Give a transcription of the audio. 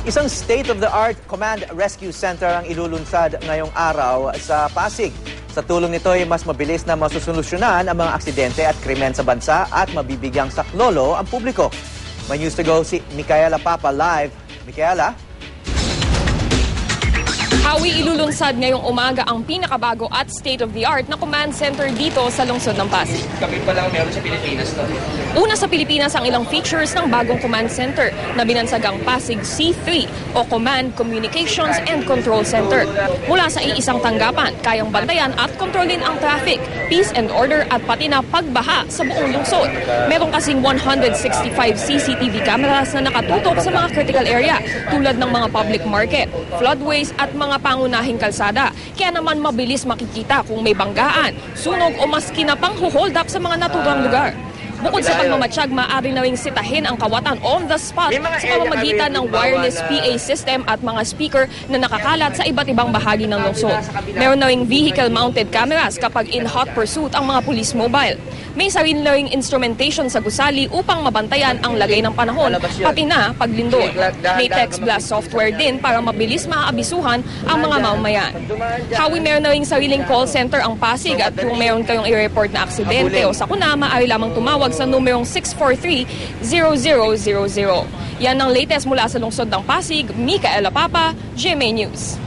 Isang state-of-the-art command rescue center ang ilulunsad ngayong araw sa Pasig. Sa tulong nito ay mas mabilis na masusolusyonan ang mga aksidente at krimen sa bansa at mabibigyang saklolo ang publiko. May news to go si Micaela Papa live. Micaela? Hawi, ilulunsad ngayong umaga ang pinakabago at state-of-the-art na command center dito sa lungsod ng Pasig. Kami pa lang meron sa Pilipinas to. Una sa Pilipinas ang ilang features ng bagong command center na binansagang Pasig C3 o Command, Communications and Control Center. Mula sa iisang tanggapan, kayang bantayan at kontrolin ang traffic, peace and order at pati na pagbaha sa buong lungsod. Meron kasing 165 CCTV cameras na nakatutok sa mga critical area tulad ng mga public market, floodways at mga pangunahing kalsada. Kaya naman mabilis makikita kung may banggaan, sunog o maski na pang-hold up sa mga naturang lugar. Bukod sa pagmamatsyag, maaari na ring sitahin ang kawatan on the spot sa pamamagitan ng wireless PA system at mga speaker na nakakalat sa iba't ibang bahagi ng lungsod. Meron na ring vehicle-mounted cameras kapag in hot pursuit ang mga police mobile. May sarili na ring instrumentation sa gusali upang mabantayan ang lagay ng panahon, pati na paglindol. May text blast software din para mabilis maaabisuhan ang mga mamamayan. Hawi, meron na ring sariling call center ang Pasig at kung meron kayong i-report na aksidente o sakuna, maaari lamang tumawag sa numerong 643-0000. Yan ang latest mula sa lungsod ng Pasig. Micaela Papa, GMA News.